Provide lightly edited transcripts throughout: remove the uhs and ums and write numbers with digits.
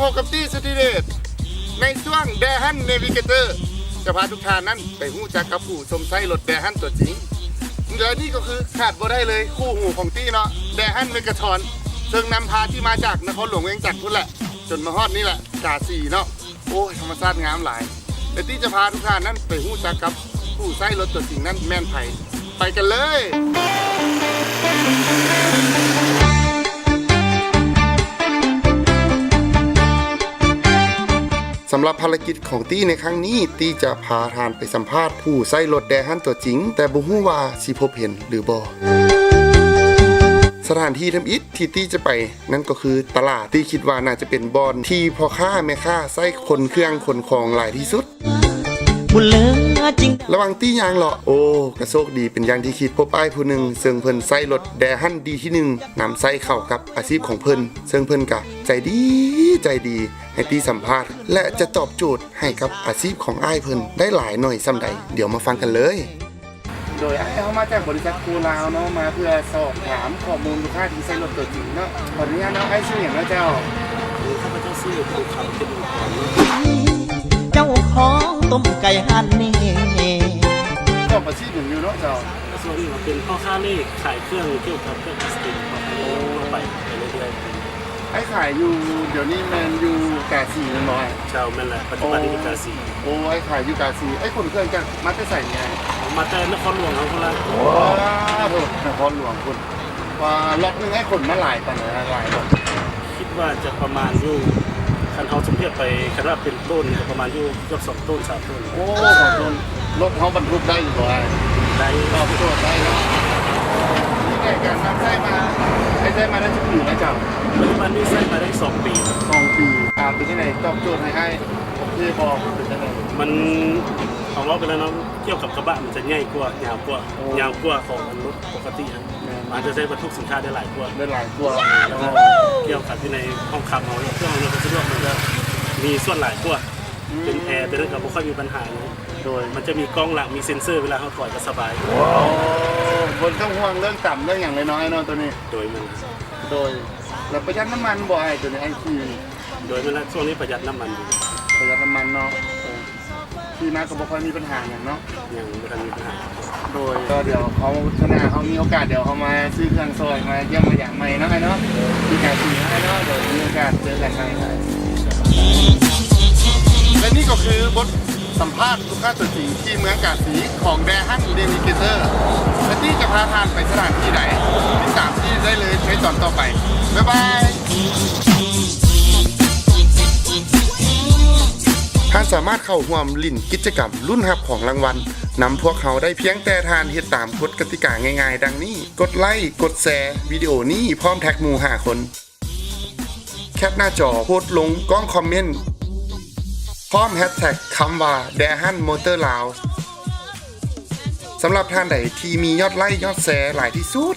พบกับตี้สติเดชในช่วงแดฮันเนวิเกเตอร์จะพาทุกท่านนั้นไปหู้จักกับผู้ชมไส้รถแดฮันตัวจริงเดี๋ยวนี้ก็คือขาดบ่ได้เลยคู่หูของตี้เนาะแดฮันเมกาทอนซึ่งนำพาที่มาจากนครหลวงเวียงจันทร์พุ่นแหละจนมาฮอดนี่แหละกาสีเนาะโอ้ยธรรมชาติงามหลายแต่ตี้จะพาทุกท่านนั้นไปหู้จักกับผู้ไส้รถตัวจริงนั้นแม่นไผ่ไปกันเลยสำหรับภารกิจของตี้ในครั้งนี้ตี้จะพาทานไปสัมภาษณ์ผู้ใช้รถแดฮันตัวจริงแต่บ่ฮู้ว่าสิพบเห็นหรือบ่สถานที่ทำอิฐที่ตี้จะไปนั่นก็คือตลาดตี้คิดว่าน่าจะเป็นบอนที่พ่อค้าแม่ค้าใช้คนเครื่องขนของหลายที่สุดระหว่างตี้ยางเลาะโอ้กระโชคดีเป็นอย่างที่คิดพบอ้ายผู้หนึ่งซึ่งเพิ่นใช้รถแดฮันดีที่หนึ่งนำใช้เข้ากับอาชีพของเพิ่นซึ่งเพิ่นก็ใจดีให้ตี้สัมภาษณ์และจะตอบโจทย์ให้กับอาชีพของอ้ายเพิ่นได้หลายหน่อยส่ำใดเดี๋ยวมาฟังกันเลยโดยอ้ายเขามาจากบริษัทกูลาวเนาะมาเพื่อสอบถามข้อมูลลูกค้าที่ใช้รถตัวจริงเนาะขออนุญาตเนาะอ้ายชื่ออย่างนะเจ้าข้าพเจ้าชื่อผู้คำเป็นเจ้าของต้มไก่หั่นนี่ก็อาชีพอย่างอยู่เนาะเจ้าส่วนนี้เป็นพ่อค้าเลขขายเครื่องเกี่ยวกับเครื่องพลาสติกไปเรื่อยๆไอ้ขายอยู่เดี๋ยวนี้แมนอยู่กาสีนั่นน้อยชาวแม่นแหละปัจจุบันนี้อยู่กาสีโอ้ไอ้ขายอยู่กาสีไอ้คนเครื่องจะมาจะใส่ไงมาแต่นครหลวงเขาคนละว้าวนครหลวงคุณว่าล็อตนึงให้คนมาหลายตันหลายรถคิดว่าจะประมาณอยู่คันเขาสมเทียบไปคันว่าเป็นต้นประมาณอยู่ยก2 ต้น 3 ต้นโอ้2 ต้นรถเขาบรรทุกได้อยู่บ่ได้ตอบโจทย์ได้เนาะนี่ไงการนำไส้มาได้มาได้จะปีนะเจ้าปัจจุบันนี้ไส้มาได้2 ปี2 ปีเป็นที่ไหนตอบโจทย์ให้ที่บอกเป็นยังไงมันของเราเป็นแล้วเนาะเกี่ยวกับกระบะมันจะง่ายกว่ายาวกว่าของรถปกติมันจะใช้บรรทุกสินค้าได้หลายกว่าแล้วเกี่ยวกับที่ในห้องขับเราเครื่องเราสะดวกมันจะมีส่วนหลายกว่าเป็นแอร์เป็นเรื่องกับไม่ค่อยมีปัญหาเลยโดยมันจะมีกล้องหลังมีเซ็นเซอร์เวลาเขาถอยก็สบายบนต้องห่วงเรื่องต่ำเรื่องอย่างน้อยๆเนาะตัวนี้โดยแล้วประหยัดน้ำมันบ่อยตัวนี้ไอคีโดยมันช่วงนี้ประหยัดน้ำมันเนาะที่มาก็บ่ค่อยมีปัญหาอย่างเนาะยังไม่ทันมีปัญหาโดยก็เดี๋ยวเขาชนะเขามีโอกาสเดี๋ยวเขามาซื้อเครื่องซอยมาเยี่ยมมาอย่างใหม่เนาะเนาะที่กาสีให้เนาะเดี๋ยวมีโอกาสเจอกันใหม่และนี่ก็คือบทสัมภาษณ์ลูกค้าตัวจริงที่เมืองกาสีของแดฮันเดนิเกเตอร์และที่จะพาทานไปสถานที่ไหนติดตามที่ได้เลยในตอนต่อไปบ๊ายบายท่านสามารถเข้าร่วมลิ้นกิจกรรมรุ่นรับของรางวัลนำพวกเขาได้เพียงแต่ทานเฮ็ดตามกฎกติกาง่ายๆดังนี้กดไลค์กดแชร์วิดีโอนี้พร้อมแท็กหมู่5 คนแคปหน้าจอโพสต์ลงกล้องคอมเมนต์พร้อมแฮชแท็กคำว่า Dahan Motor Lao สำหรับท่านใดที่มียอดไลค์ยอดแชร์หลายที่สุด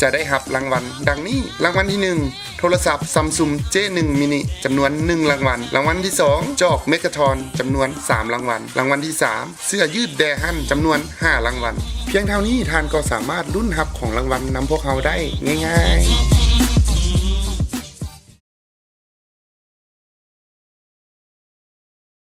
จะได้รับรางวัลดังนี้รางวัลที่1โทรศัพท์ Samsung J1 mini จำนวน1 รางวัลรางวัลที่2จอกเมกะทอนจำนวน3 รางวัลรางวัลที่3เสื้อยืดแดฮันจำนวน5 รางวัลเพียงเท่านี้ท่านก็สามารถลุ้นรับของรางวัลนำพวกเขาได้ง่ายๆ